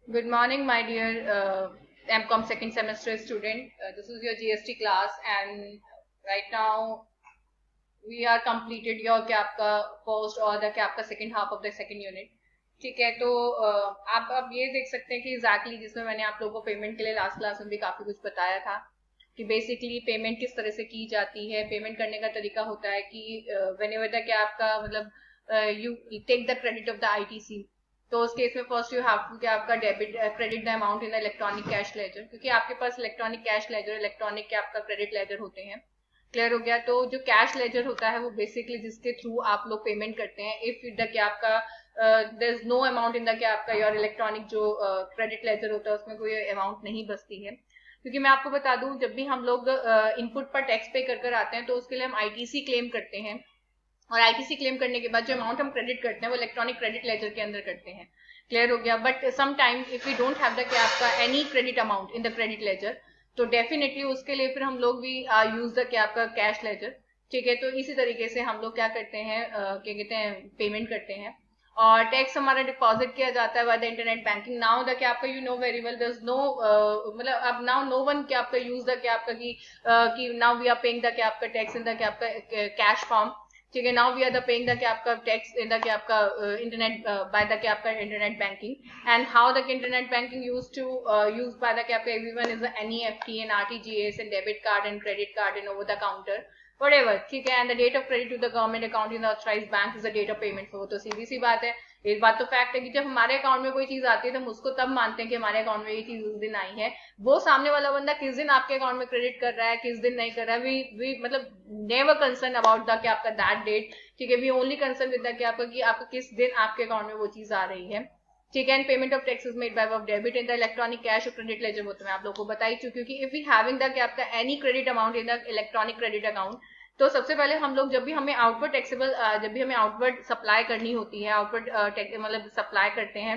Good morning, my dear MCOM second semester student. This is your GST class, and right now we are completed your क्या आपका first और the क्या आपका second half of the second unit. ठीक है, तो आप अब ये देख सकते हैं कि एग्जैक्टली जिसमें मैंने आप लोगों को पेमेंट के लिए लास्ट क्लास में भी काफी कुछ बताया था कि बेसिकली पेमेंट किस तरह से की जाती है. पेमेंट करने का तरीका होता है कि व्हेनेवर द क्या आपका मतलब you take the credit of the ITC, तो उस केस में फर्स्ट यू हैव टू क्या आपका debit credit the amount in electronic cash ledger, क्योंकि आपके पास इलेक्ट्रॉनिक कैश लेजर इलेक्ट्रॉनिक क्या आपका क्रेडिट लेजर होते हैं. क्लियर हो गया. तो जो कैश लेजर होता है वो बेसिकली जिसके थ्रू आप लोग पेमेंट करते हैं. इफ द क्या आपका there is no amount in the क्या आपका योर इलेक्ट्रॉनिक जो क्रेडिट लेजर होता है उसमें कोई अमाउंट नहीं बचती है. क्योंकि मैं आपको बता दूं, जब भी हम लोग इनपुट पर टैक्स पे कर आते हैं तो उसके लिए हम आईटीसी क्लेम करते हैं, और आईटीसी क्लेम करने के बाद जो अमाउंट हम क्रेडिट करते हैं वो इलेक्ट्रॉनिक क्रेडिट लेजर के अंदर करते हैं. क्लियर हो गया. But some time if we don't have the क्या आपका any credit amount in the credit ledger, तो डेफिनेटली उसके लिए फिर हम लोग भी यूज द क्या आपका कैश लेजर. ठीक है, तो इसी तरीके से हम लोग क्या करते हैं, क्या कहते हैं, पेमेंट करते हैं. और टैक्स हमारा डिपॉजिट किया जाता है by the internet banking. Now the क्या आपका you know very well, there is no मतलब अब नाउ नो वन क्या आपका यूज द क्या आपका कि now we are paying the क्या आपका टैक्स इन द क्या आपका कैश फॉर्म. ठीक है, now we are the paying the क्या आपका टैक्स इन द क्या आपका इंटरनेट बाय द क्या आपका internet banking. And how the internet banking use to use by the क्या आपका everyone is the NEFT and RTGS and debit card and credit card and over the counter whatever. ठीक है, and the date of credit to the government account in the authorised bank is the date of payment. वो तो सीधी सी बात है. एक बात तो फैक्ट है कि जब हमारे अकाउंट में कोई चीज आती है तो हम उसको तब मानते हैं कि हमारे अकाउंट में ये चीज उस दिन आई है. वो सामने वाला बंदा किस दिन आपके अकाउंट में क्रेडिट कर रहा है, किस दिन नहीं कर रहा है, वी मतलब नेवर कंसर्न अबाउट द क्या आपका दैट डेट. ठीक है, we only concern with the क्या आपका कि आपका किस दिन आपके अकाउंट में वो चीज आ रही है. ठीक है, and payment of taxes made by of debit in the electronic cash और क्रेडिट लेजर. वो तो मैं आप लोगों को बता ही चुकी हूँ कि इफ वी हैविंग द क्या आपका any credit amount in the electronic credit account, तो सबसे पहले हम लोग जब भी हमें आउटवर्ड टैक्सेबल जब भी हमें आउटवर्ड सप्लाई करनी होती है, आउटवर्ड मतलब सप्लाई करते हैं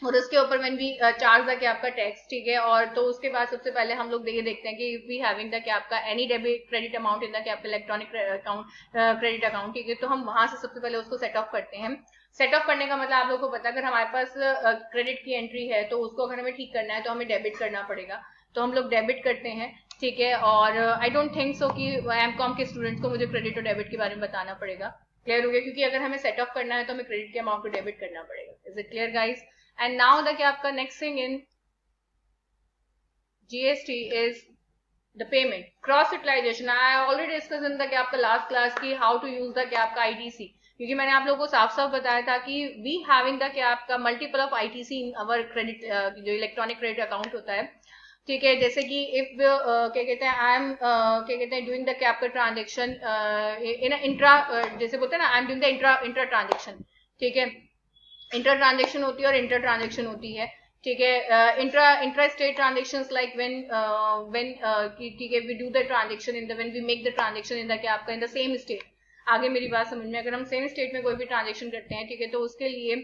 और उसके ऊपर व्हेन वी चार्ज द क्या आपका टैक्स. ठीक है, और तो उसके बाद सबसे पहले हम लोग ये देखते हैं कि इफ वी हैविंग द क्या आपका any debit credit amount in the क्या आपका इलेक्ट्रॉनिक अकाउंट क्रेडिट अकाउंट. ठीक है, तो हम वहां से सबसे पहले उसको सेट ऑफ करते हैं. सेट ऑफ करने का मतलब आप लोगों को पता है, अगर हमारे पास क्रेडिट की एंट्री है तो उसको अगर हमें ठीक करना है तो हमें डेबिट करना पड़ेगा. तो हम लोग डेबिट करते हैं. ठीक है, और आई डोंट थिंक सो कि एमकॉम के स्टूडेंट्स को मुझे क्रेडिट और डेबिट के बारे में बताना पड़ेगा. क्लियर हो गया, क्योंकि अगर हमें सेट ऑफ करना है तो हमें क्रेडिट के अमाउंट को डेबिट करना पड़ेगा. Is it clear guys? And now the क्या आपका next thing in GST is the payment cross utilisation. I already discuss in the क्या आपका लास्ट क्लास की हाउ टू यूज द क्या आपका आईटीसी, क्योंकि मैंने आप लोगों को साफ साफ बताया था कि वी हैविंग द क्या आपका multiple of ITC in our credit जो इलेक्ट्रॉनिक क्रेडिट अकाउंट होता है. ठीक है, जैसे कि इफ क्या कहते हैं आई एम क्या कहते हैं डूइंग द क्या आपका ट्रांजेक्शन इन इंट्रा, जैसे बोलते हैं ना I am doing the intra transaction. ठीक है, इंटर ट्रांजेक्शन होती है और इंटर ट्रांजेक्शन होती है. ठीक है, intra state transaction like when ठीक है we do the transaction in the when we make the transaction in the क्या आपका इन द सेम स्टेट. आगे मेरी बात समझ में, अगर हम सेम स्टेट में कोई भी ट्रांजेक्शन करते हैं, ठीक है, तो उसके लिए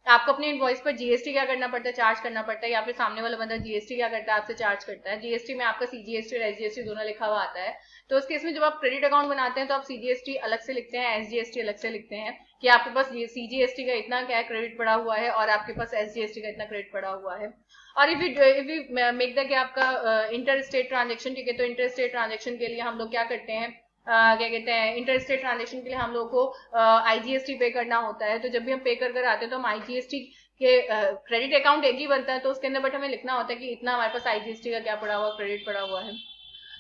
आपको अपने इनवॉइस पर जीएसटी क्या करना पड़ता है, चार्ज करना पड़ता है, या फिर सामने वाला बंदा जीएसटी क्या करता है, आपसे चार्ज करता है. जीएसटी में आपका सीजीएसटी और एसजीएसटी दोनों लिखा हुआ आता है. तो उस केस में जब आप क्रेडिट अकाउंट बनाते हैं तो आप सीजीएसटी अलग से लिखते हैं, एसजीएसटी अलग से लिखते हैं कि आपके पास सीजीएसटी का इतना क्या क्रेडिट पड़ा हुआ है और आपके पास एसजीएसटी का इतना क्रेडिट पड़ा हुआ है. और इफ यू मेक द क्या आपका इंटर स्टेट ट्रांजेक्शन. ठीक है, तो इंटर स्टेट ट्रांजेक्शन के लिए हम लोग क्या करते हैं, क्या कहते हैं, इंटर स्टेट ट्रांजेक्शन के लिए हम लोग को आईजीएसटी पे करना होता है. तो जब भी हम पे कर आते हैं तो हम आईजीएसटी के क्रेडिट अकाउंट एक ही बनता है तो उसके अंदर बट हमें लिखना होता है कि इतना हमारे पास आईजीएसटी का क्या पड़ा हुआ, क्रेडिट पड़ा हुआ है.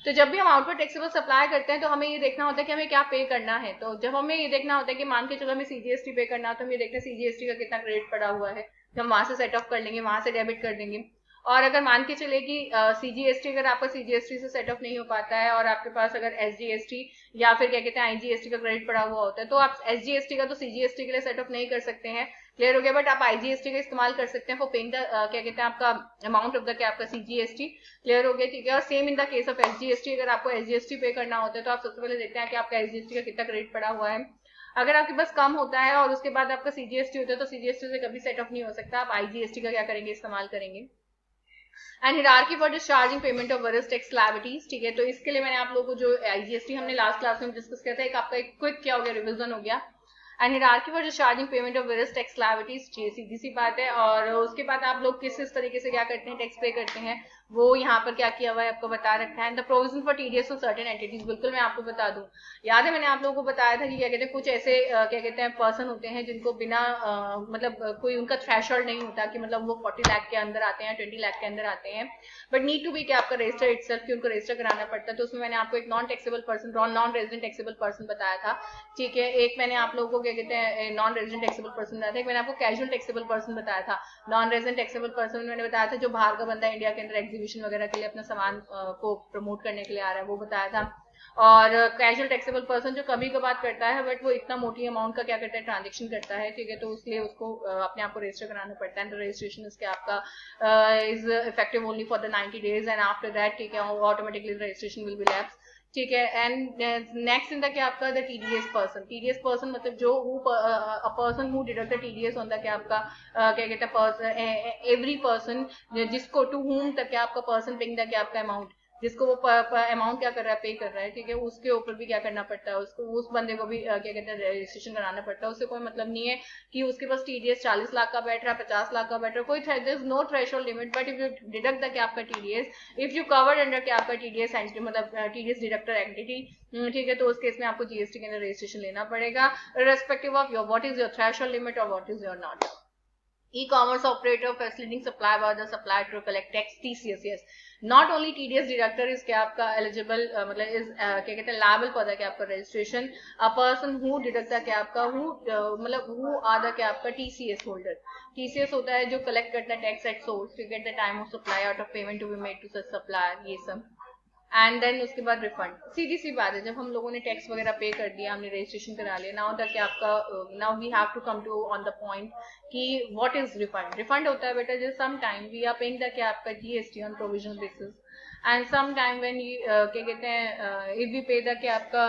तो जब भी हम आउटवर्ड टैक्सेबल सप्लाई करते हैं तो हमें ये देखना होता है कि हमें क्या पे करना है. तो जब हमें ये देखना होता है कि मान के चलो हमें सीजीएसटी पे करना है तो हम ये देखते हैं सीजीएसटी का कितना क्रेडिट पड़ा हुआ है, तो हम वहां से सेट ऑफ कर लेंगे, वहां से डेबिट कर देंगे. और अगर मान के चले कि सीजीएसटी अगर आपका सीजीएसटी से सेट ऑफ नहीं हो पाता है और आपके पास अगर एसजीएसटी या फिर क्या कहते हैं आईजीएसटी का क्रेडिट पड़ा हुआ होता है, तो आप एसजीएसटी का तो सीजीएसटी के लिए सेट ऑफ नहीं कर सकते हैं. क्लियर हो गया, बट आप आईजीएसटी का इस्तेमाल कर सकते हैं फॉर पेइंग द क्या कहते हैं आपका अमाउंट ऑफ द क्या आपका सीजीएसटी. क्लियर हो गया, ठीक है. और same in the case of SGST, अगर आपको एसजीएसटी पे करना होता है तो आप सबसे पहले देखते हैं कि आपका एसजीएसटी का कितना क्रेडिट पड़ा हुआ है. अगर आपके पास कम होता है और उसके बाद आपका सीजीएसटी होता है तो सीजीएसटी से कभी सेट ऑफ नहीं हो सकता. आप आईजीएसटी का क्या करेंगे, इस्तेमाल करेंगे. And hierarchy for discharging payment of various tax liabilities. ठीक है, तो इसके लिए मैंने आप लोगों को जो आईजीएसटी हमने लास्ट क्लास में डिस्कस किया था, एक आपका एक क्विक क्या हो गया, रिविजन हो गया. And hierarchy for charging payment of various tax liabilities, सीधी सी बात है। और उसके बाद आप लोग किस तरीके से क्या करते हैं, टैक्स पे करते हैं, वो यहाँ पर क्या किया हुआ है आपको बता रखा है। And the provision for TDS of certain entities, बिल्कुल मैं आपको बता दूं, याद है मैंने आप लोगों को बताया था कि क्या कहते हैं कुछ ऐसे क्या कहते हैं पर्सन होते हैं जिनको बिना मतलब कोई उनका थ्रेशोल्ड नहीं होता कि मतलब वो 40 लाख के अंदर आते हैं, 20 लाख के अंदर आते हैं, बट नीड टू बी क्या आपका रजिस्टर इटसेल्फ कि उनको रजिस्टर कराना पड़ता है। तो उसमें मैंने आपको एक non taxable person, non resident taxable person बताया था, ठीक है। एक मैंने आप लोगों को क्या कहते हैं नॉन रेजिडेंट टैक्सेबल पर्सन बताया था, एक मैंने आपको कैजुअल टैक्सेबल पर्सन बताया था। नॉन रेजिडेंट टैक्सेबल पर्सन मैंने बताया था जो बाहर का बंदा इंडिया के अंदर एग्जीबिशन वगैरह के लिए अपना सामान को प्रमोट करने के लिए आ रहा है, वो बताया था। और कैजुअल टैक्सेबल पर्सन जो कभी कभार करता है बट वो इतना मोटी अमाउंट का क्या करता है ट्रांजेक्शन करता है, ठीक है, तो उसके लिए उसको अपने आप को रजिस्टर कराना पड़ता है। तो रजिस्ट्रेशन इसके आपका is effective only for the 90 days and after that, ठीक है, automatically registration will be lapse, ठीक है। एंड नेक्स्ट इन द क्या आपका the TDS person, TDS person मतलब जो a person who deduct the TDS on the क्या आपका क्या कहते हैं एवरी पर्सन जिसको टू होम तक क्या आपका पर्सन पेइंग द क्या आपका अमाउंट, जिसको वो अमाउंट क्या कर रहा है पे कर रहा है, ठीक है, उसके ऊपर भी क्या करना पड़ता है, उसको उस बंदे को भी क्या कहते हैं रजिस्ट्रेशन कराना पड़ता है। उससे कोई मतलब नहीं है कि उसके पास टीडीएस 40 लाख का बैठ रहा है, 50 लाख का बैठ रहा है, कोई there is no threshold limit, but if you deduct the क्या आपका TDS, if you covered under क्या आपका टीडीएस मतलब टीडीएस डिडक्टर एंटिटी, ठीक है, तो उस केस में आपको जीएसटी के अंदर रजिस्ट्रेशन लेना पड़ेगा respective of your what is your threshold limit और what is your not. E-commerce operator facilitating supply by the supplier to collect tax, TCS, yes. Not only TDS deductor is क्या आपका eligible मतलब is क्या कहते हैं liable for the क्या आपका registration, a person who deduct the क्या आपका who मतलब who are the क्या आपका TCS holder, TCS होता है जो collect करता है tax at source to get the time of supply out of payment to be made to such supplier, ये सब। एंड देन उसके बाद रिफंड, सीधी सी बात है, जब हम लोगों ने टैक्स वगैरह पे कर दिया, हमने रजिस्ट्रेशन करा लिया, नाउ तक आपका now we have to come to on the point कि व्हाट इज रिफंड। रिफंड होता है बेटा जैसे some time we are paying the क्या आपका GST on provisional basis and some time when you क्या कहते हैं इफ वी पे द क्या आपका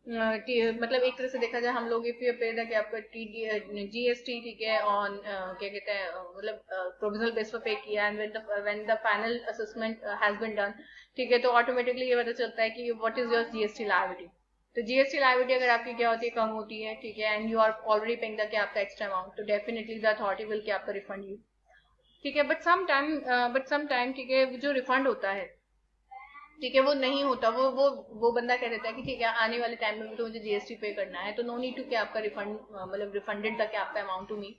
मतलब एक तरह से देखा जाए हम लोग इफ यू पे द क्या आपका जीएसटी, ठीक है, ऑन क्या कहते हैं मतलब प्रोविजनल बेस पर पे किया and when the final assessment has been done, ठीक है, तो ऑटोमेटिकली ये पता चलता है कि what is your GST liability. तो जीएसटी लायबिलिटी अगर आपकी क्या होती है कम होती है, ठीक है, and you are already paying the क्या आपका एक्स्ट्रा अमाउंट, तो डेफिनेटली द अथॉरिटी विल क्या आपका रिफंड यू, ठीक है। बट सम टाइम ठीक है जो रिफंड होता है, ठीक है, वो नहीं होता, वो बंदा कह देता है कि ठीक है आने वाले टाइम में तो मुझे जीएसटी पे करना है, तो नो नीड टू क्या आपका रिफंड मतलब रिफंडेड द क्या आपका amount to me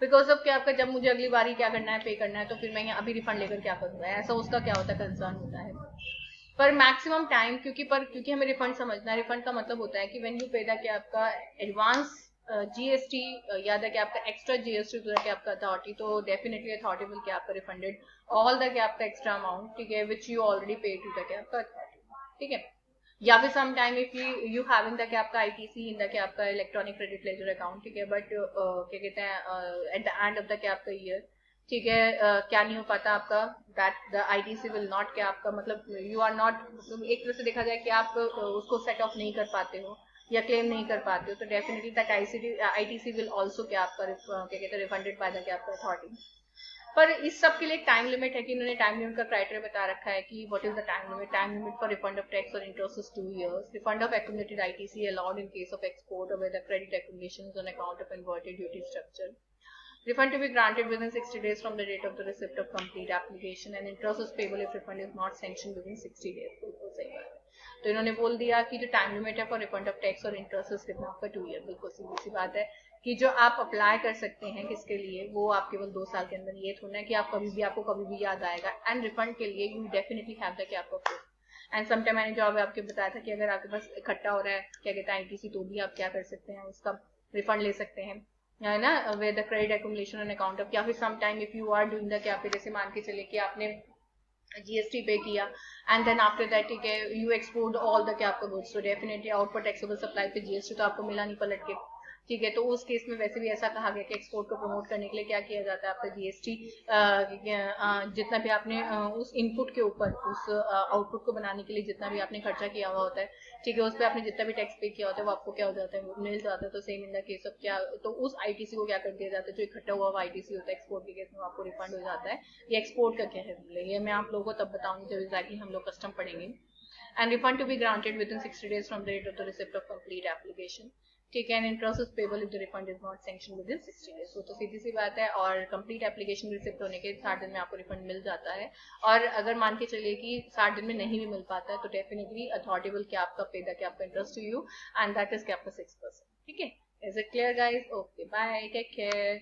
because of क्या आपका जब मुझे अगली बारी क्या करना है पे करना है तो फिर मैं अभी रिफंड लेकर क्या करूंगा, ऐसा उसका क्या होता है कंसर्न होता है। पर मैक्सिमम टाइम क्योंकि हमें रिफंड समझना है, रिफंड का मतलब होता है कि व्हेन यू पे द क्या आपका एडवांस जीएसटी या द क्या आपका एक्स्ट्रा जीएसटी टू द क्या आपका अथॉरिटी, तो डेफिनेटली अथॉरिटी विल क्या आपका रिफंडेड ऑल द क्या आपका एक्स्ट्रा अमाउंट, ठीक है, which you already pay to the क्या आपका अथॉरिटी, ठीक है। या फिर some time if you having the क्या आपका आईटीसी इन द क्या आपका इलेक्ट्रॉनिक क्रेडिट लेजर अकाउंट, ठीक है, बट क्या कहते हैं at the end of the क्या आपका ईयर, ठीक है, क्या नहीं हो पाता आपका that the ITC will not क्या आपका मतलब यू आर नॉट, एक तरह से देखा जाए कि आप उसको सेट ऑफ नहीं कर पाते हो या क्लेम नहीं कर पाते हो, तो definitely that ITC will also क्या आपका क्या कहते हैं रिफंडेड बाय द क्या आपका अथॉरिटी। पर इस सब के लिए एक टाइम लिमिट है कि इन्होंने टाइम लिमिट का क्राइटेरिया बता रखा है कि what is the time limit for refund of tax और interest is 2 years, refund of accumulated ITC allowed in case of export or where the credit accumulations on account of inverted duty structure, refund to be granted within 60 days from the date of the receipt of complete application and interest is payable if refund is not sanctioned within 60 days, बिल्कुल सही बात है। तो इन्होंने बोल दिया कि जो टाइम लिमिट है फॉर रिफंड ऑफ टैक्स और इंटरेस्ट कितना आपका 2 year, बिल्कुल सीधी सी बात है कि जो आप अप्लाई कर सकते हैं किसके लिए, वो आप केवल 2 साल के अंदर, ये थोड़ा है कि आप आपको कभी भी याद आएगा। एंड रिफंड के लिए यू डेफिनेटली हैव द क्या आपका प्रूफ। एंड समटाइम मैंने जो आपको बताया था कि अगर आपके पास इकट्ठा हो रहा है क्या कहते हैं आईटीसी, तो भी आप क्या कर सकते हैं उसका रिफंड ले सकते हैं, है ना, with the credit accumulation on account of, या फिर some time if you are doing the क्या आपके जैसे मान के चले कि आपने जीएसटी पे किया एंड देन आफ्टर दैट, ठीक है, यू एक्सपोर्ट ऑल द क्या आपका गुड्स, तो definitely out for taxable supply पे जीएसटी तो आपको मिला नहीं पलट के, ठीक है। तो उस केस में वैसे भी ऐसा कहा गया कि एक्सपोर्ट को प्रमोट करने के लिए क्या किया जाता है आपका जीएसटी जितना भी आपने उस इनपुट के ऊपर उस आउटपुट को बनाने के लिए जितना भी आपने खर्चा किया हुआ होता है, ठीक है, उस पर आपने जितना भी टैक्स पे किया होता है वो आपको क्या हो जाता है मिल जाता है। तो same in the case of क्या, तो उस आईटीसी को क्या कर दिया जाता है, जो इकट्ठा हुआ आईटीसी होता है एक्सपोर्ट के केस में आपको रिफंड हो जाता है। ये एक्सपोर्ट का क्या है ये मैं आप लोगों को तब बताऊंगी जब एग्जैक्टली हम लोग कस्टम पढ़ेंगे। And refund to be granted within 60 days from the date of the receipt of complete application, ठीक है, and interest is payable if the refund is not sanction within 60 days. तो सीधी सी बात है, और complete application receipt होने के 60 दिन में आपको रिफंड मिल जाता है। और अगर मान के चलिए कि 60 दिन में नहीं भी मिल पाता है तो डेफिनेटली अथॉरिटी विल कैप का पे द कैप का interest to you, and that is cap 6%। ठीक है, is it clear guys? Okay, bye, take care.